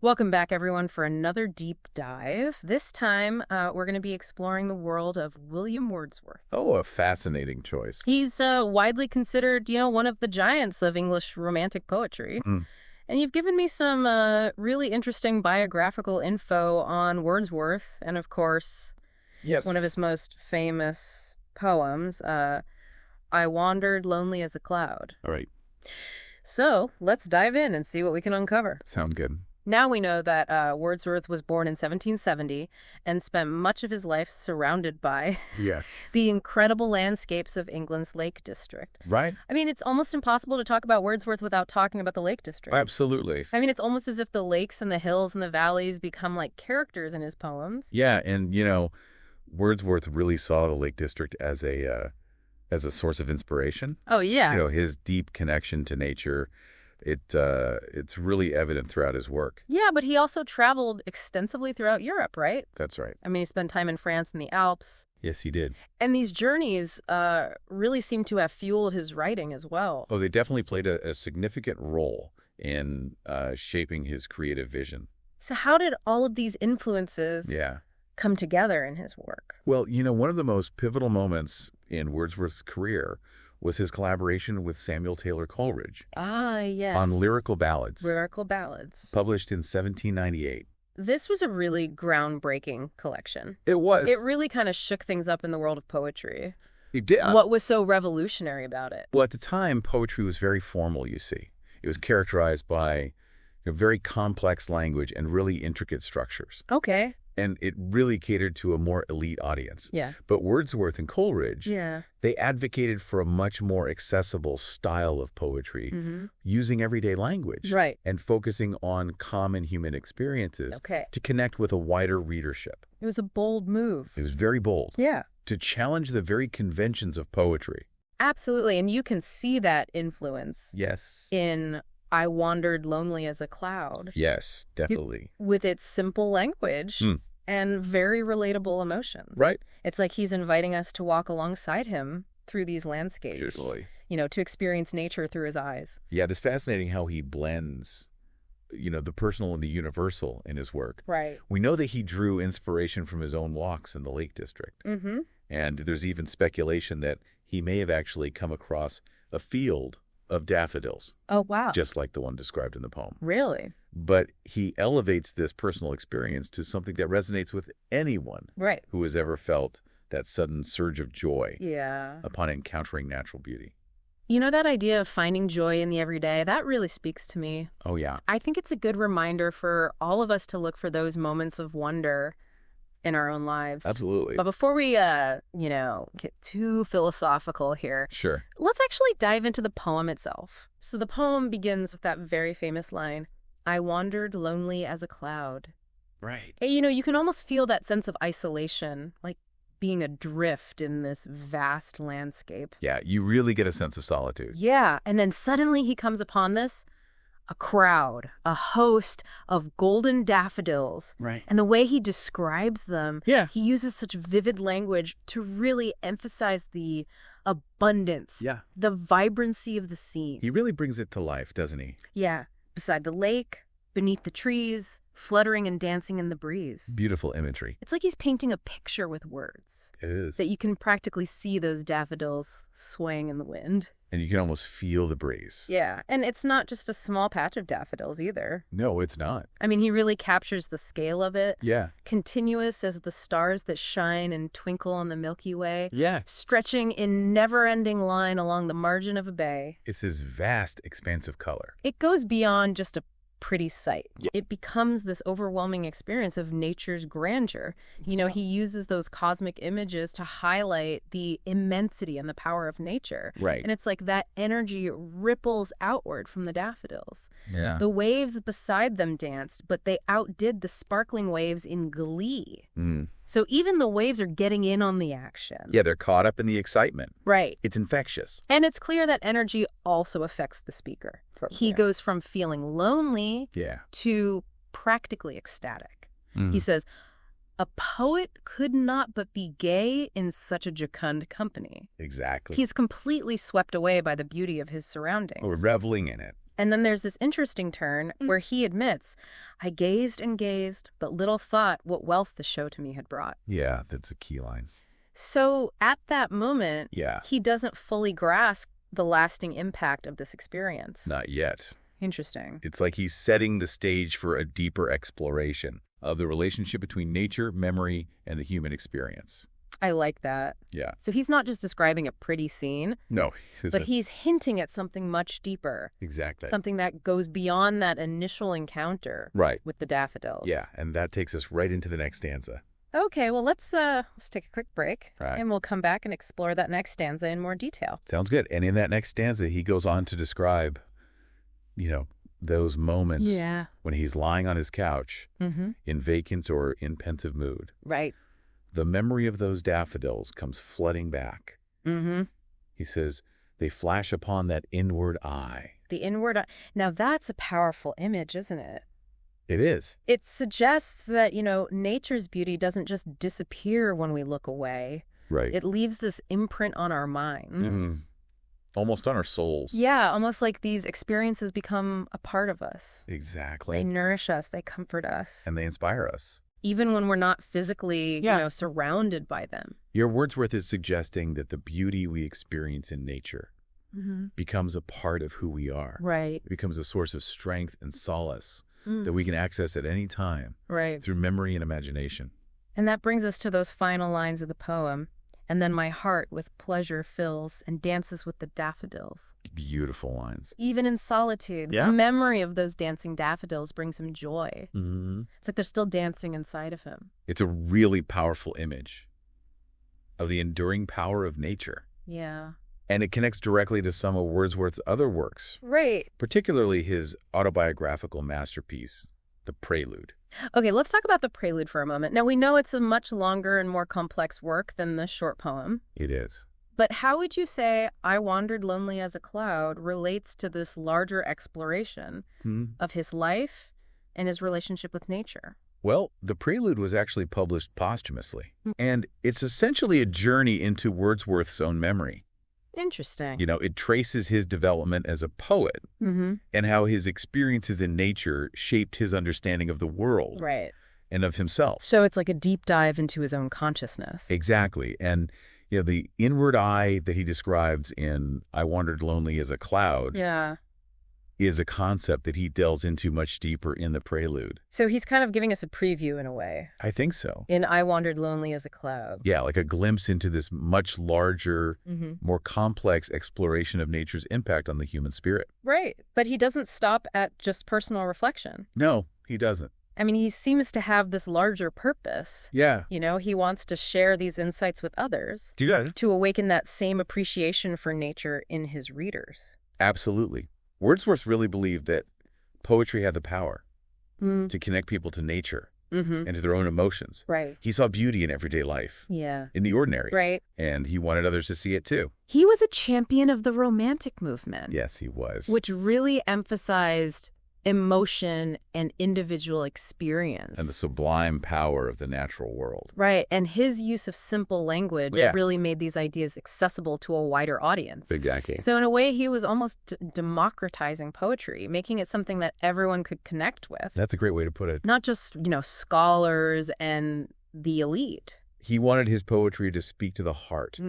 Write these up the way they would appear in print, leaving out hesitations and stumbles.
Welcome back, everyone, for another deep dive. This time, we're going to be exploring the world of William Wordsworth. Oh, a fascinating choice. He's widely considered, one of the giants of English romantic poetry. Mm. And you've given me some really interesting biographical info on Wordsworth, and of course, Yes. one of his most famous poems, I Wandered Lonely as a Cloud. All right. So let's dive in and see what we can uncover. Sound good. Now we know that Wordsworth was born in 1770 and spent much of his life surrounded by Yes. the incredible landscapes of England's Lake District. Right? I mean, it's almost impossible to talk about Wordsworth without talking about the Lake District. Absolutely. I mean, it's almost as if the lakes and the hills and the valleys become like characters in his poems. Yeah, and Wordsworth really saw the Lake District as a source of inspiration. Oh, yeah. His deep connection to nature, it's really evident throughout his work. Yeah, but he also traveled extensively throughout Europe, right? That's right. I mean, he spent time in France and the Alps. Yes, he did. And these journeys really seem to have fueled his writing as well. Oh, they definitely played a significant role in shaping his creative vision. So how did all of these influences come together in his work? Well, one of the most pivotal moments in Wordsworth's career was his collaboration with Samuel Taylor Coleridge. Ah, yes. On Lyrical Ballads. Lyrical Ballads. Published in 1798. This was a really groundbreaking collection. It was. It really kind of shook things up in the world of poetry. It did. What was so revolutionary about it? Well, at the time, poetry was very formal, you see. It was characterized by very complex language and really intricate structures. Okay. And it really catered to a more elite audience. Yeah. But Wordsworth and Coleridge, they advocated for a much more accessible style of poetry, using everyday language. Right. And focusing on common human experiences to connect with a wider readership. It was a bold move. It was very bold. Yeah. To challenge the very conventions of poetry. Absolutely. And you can see that influence. Yes. In I Wandered Lonely as a Cloud. Yes, definitely. With its simple language and very relatable emotions. Right. It's like he's inviting us to walk alongside him through these landscapes. Usually. To experience nature through his eyes. Yeah, it's fascinating how he blends, the personal and the universal in his work. Right. We know that he drew inspiration from his own walks in the Lake District. Mm-hmm. And there's even speculation that he may have actually come across a field of daffodils. Oh, wow. Just like the one described in the poem. Really? But he elevates this personal experience to something that resonates with anyone who has ever felt that sudden surge of joy upon encountering natural beauty. That idea of finding joy in the everyday, that really speaks to me. Oh, yeah. I think it's a good reminder for all of us to look for those moments of wonder in our own lives. Absolutely. But before we, get too philosophical here, Sure. Let's actually dive into the poem itself. So the poem begins with that very famous line, I wandered lonely as a cloud. Right. Hey, you can almost feel that sense of isolation, like being adrift in this vast landscape. Yeah, you really get a sense of solitude. Yeah, and then suddenly he comes upon this, a crowd, a host of golden daffodils. Right. And the way he describes them, he uses such vivid language to really emphasize the abundance, the vibrancy of the scene. He really brings it to life, doesn't he? Yeah. Beside the lake, beneath the trees, fluttering and dancing in the breeze. Beautiful imagery. It's like he's painting a picture with words. It is. That you can practically see those daffodils swaying in the wind. And you can almost feel the breeze. Yeah, and it's not just a small patch of daffodils either. No, it's not. I mean, he really captures the scale of it. Yeah. Continuous as the stars that shine and twinkle on the Milky Way. Yeah. Stretching in never-ending line along the margin of a bay. It's his vast, expansive color. It goes beyond just a pretty sight. It becomes this overwhelming experience of nature's grandeur. He uses those cosmic images to highlight the immensity and the power of nature. Right. And it's like that energy ripples outward from the daffodils. Yeah. The waves beside them danced, but they outdid the sparkling waves in glee. So even the waves are getting in on the action. Yeah, they're caught up in the excitement. Right. It's infectious. And it's clear that energy also affects the speaker. He goes from feeling lonely to practically ecstatic. He says, a poet could not but be gay in such a jocund company. Exactly. He's completely swept away by the beauty of his surroundings. We're reveling in it. And then there's this interesting turn where he admits, I gazed and gazed, but little thought what wealth the show to me had brought. Yeah, that's a key line. So at that moment, he doesn't fully grasp the lasting impact of this experience. Not yet. Interesting. It's like he's setting the stage for a deeper exploration of the relationship between nature, memory, and the human experience. I like that. Yeah. So he's not just describing a pretty scene. No. But he's hinting at something much deeper. Exactly. Something that goes beyond that initial encounter with the daffodils. Yeah, and that takes us right into the next stanza. Okay, well, let's take a quick break, and we'll come back and explore that next stanza in more detail. Sounds good. And in that next stanza, he goes on to describe, those moments when he's lying on his couch in vacant or in pensive mood. Right. The memory of those daffodils comes flooding back. He says, they flash upon that inward eye. The inward eye. Now, that's a powerful image, isn't it? It is. It suggests that, nature's beauty doesn't just disappear when we look away. Right. It leaves this imprint on our minds. Almost on our souls. Yeah, almost like these experiences become a part of us. Exactly. They nourish us. They comfort us. And they inspire us. Even when we're not physically, surrounded by them. Your Wordsworth is suggesting that the beauty we experience in nature becomes a part of who we are. Right. It becomes a source of strength and solace that we can access at any time through memory and imagination. And that brings us to those final lines of the poem. And then my heart with pleasure fills and dances with the daffodils. Beautiful lines. Even in solitude, the memory of those dancing daffodils brings him joy. It's like they're still dancing inside of him. It's a really powerful image of the enduring power of nature. Yeah. And it connects directly to some of Wordsworth's other works. Right. Particularly his autobiographical masterpiece, The Prelude. Okay, let's talk about the Prelude for a moment. Now, we know it's a much longer and more complex work than the short poem. It is. But how would you say I Wandered Lonely as a Cloud relates to this larger exploration of his life and his relationship with nature? Well, The Prelude was actually published posthumously. And it's essentially a journey into Wordsworth's own memory. Interesting. It traces his development as a poet and how his experiences in nature shaped his understanding of the world and of himself. So it's like a deep dive into his own consciousness. Exactly. And the inward eye that he describes in I Wandered Lonely as a Cloud is a concept that he delves into much deeper in The Prelude. So he's kind of giving us a preview in a way. I think so. In I Wandered Lonely as a Cloud. Yeah, like a glimpse into this much larger, more complex exploration of nature's impact on the human spirit. Right. But he doesn't stop at just personal reflection. No, he doesn't. I mean, he seems to have this larger purpose. Yeah. He wants to share these insights with others. To awaken that same appreciation for nature in his readers. Absolutely. Wordsworth really believed that poetry had the power to connect people to nature and to their own emotions. Right. He saw beauty in everyday life. Yeah. In the ordinary. Right. And he wanted others to see it too. He was a champion of the Romantic movement. Yes, he was. Which really emphasized emotion and individual experience. And the sublime power of the natural world. Right. And his use of simple language really made these ideas accessible to a wider audience. Exactly. So in a way, he was almost democratizing poetry, making it something that everyone could connect with. That's a great way to put it. Not just, scholars and the elite. He wanted his poetry to speak to the heart,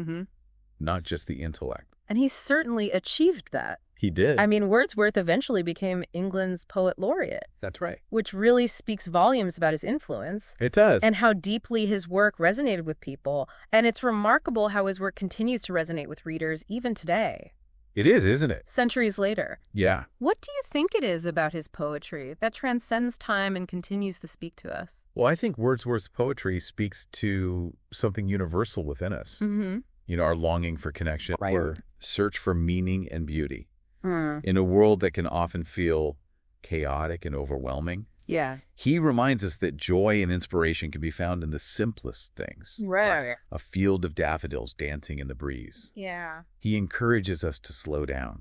not just the intellect. And he certainly achieved that. He did. I mean, Wordsworth eventually became England's poet laureate. That's right. Which really speaks volumes about his influence. It does. And how deeply his work resonated with people. And it's remarkable how his work continues to resonate with readers even today. It is, isn't it? Centuries later. Yeah. What do you think it is about his poetry that transcends time and continues to speak to us? Well, I think Wordsworth's poetry speaks to something universal within us. Our longing for connection, or search for meaning and beauty. In a world that can often feel chaotic and overwhelming. Yeah. He reminds us that joy and inspiration can be found in the simplest things. Right. Like a field of daffodils dancing in the breeze. Yeah. He encourages us to slow down,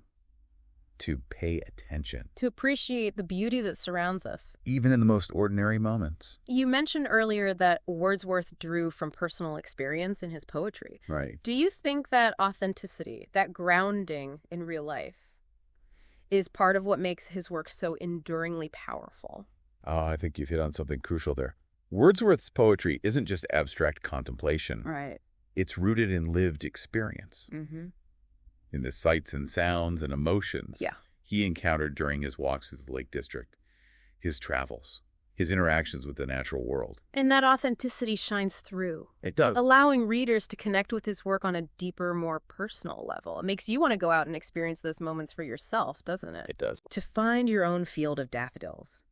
to pay attention. To appreciate the beauty that surrounds us. Even in the most ordinary moments. You mentioned earlier that Wordsworth drew from personal experience in his poetry. Right. Do you think that authenticity, that grounding in real life, is part of what makes his work so enduringly powerful. Oh, I think you've hit on something crucial there. Wordsworth's poetry isn't just abstract contemplation. Right. It's rooted in lived experience, in the sights and sounds and emotions he encountered during his walks through the Lake District, his travels, his interactions with the natural world. And that authenticity shines through. It does. Allowing readers to connect with his work on a deeper, more personal level. It makes you want to go out and experience those moments for yourself, doesn't it? It does. To find your own field of daffodils.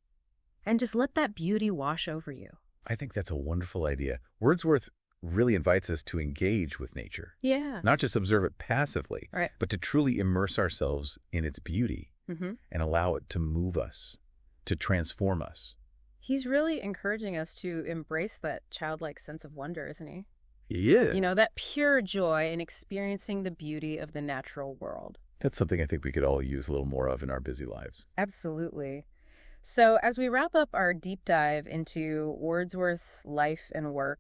And just let that beauty wash over you. I think that's a wonderful idea. Wordsworth really invites us to engage with nature. Yeah. Not just observe it passively, right. but to truly immerse ourselves in its beauty and allow it to move us, to transform us. He's really encouraging us to embrace that childlike sense of wonder, isn't he? He is. You know, that pure joy in experiencing the beauty of the natural world. That's something I think we could all use a little more of in our busy lives. Absolutely. So as we wrap up our deep dive into Wordsworth's life and work,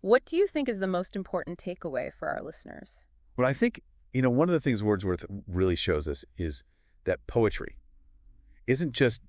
what do you think is the most important takeaway for our listeners? Well, I think, one of the things Wordsworth really shows us is that poetry isn't just,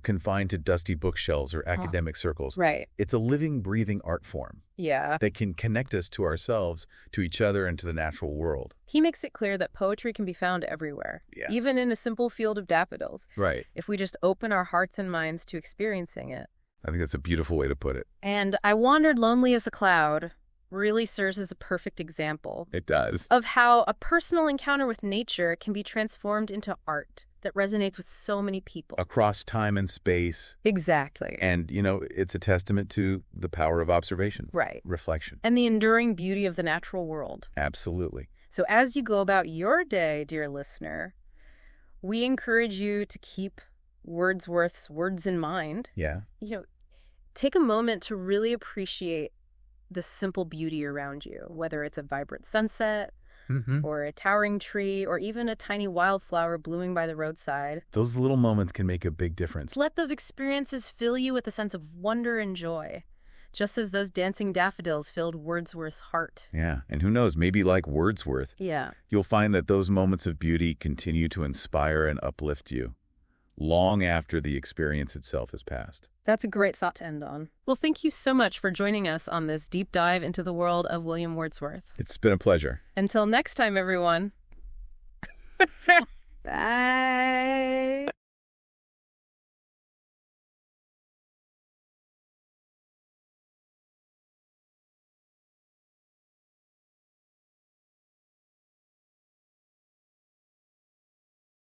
confined to dusty bookshelves or academic circles. Right. It's a living, breathing art form. Yeah. That can connect us to ourselves, to each other, and to the natural world. He makes it clear that poetry can be found everywhere, even in a simple field of daffodils. Right. If we just open our hearts and minds to experiencing it. I think that's a beautiful way to put it. And I Wandered Lonely as a Cloud really serves as a perfect example. It does. Of how a personal encounter with nature can be transformed into art that resonates with so many people. Across time and space. Exactly. And, it's a testament to the power of observation. Right. Reflection. And the enduring beauty of the natural world. Absolutely. So as you go about your day, dear listener, we encourage you to keep Wordsworth's words in mind. Yeah. Take a moment to really appreciate the simple beauty around you, whether it's a vibrant sunset, or a towering tree, or even a tiny wildflower blooming by the roadside. Those little moments can make a big difference. Let those experiences fill you with a sense of wonder and joy, just as those dancing daffodils filled Wordsworth's heart. Yeah, and who knows, maybe like Wordsworth, you'll find that those moments of beauty continue to inspire and uplift you long after the experience itself has passed. That's a great thought to end on. Well, thank you so much for joining us on this deep dive into the world of William Wordsworth. It's been a pleasure. Until next time, everyone. Bye.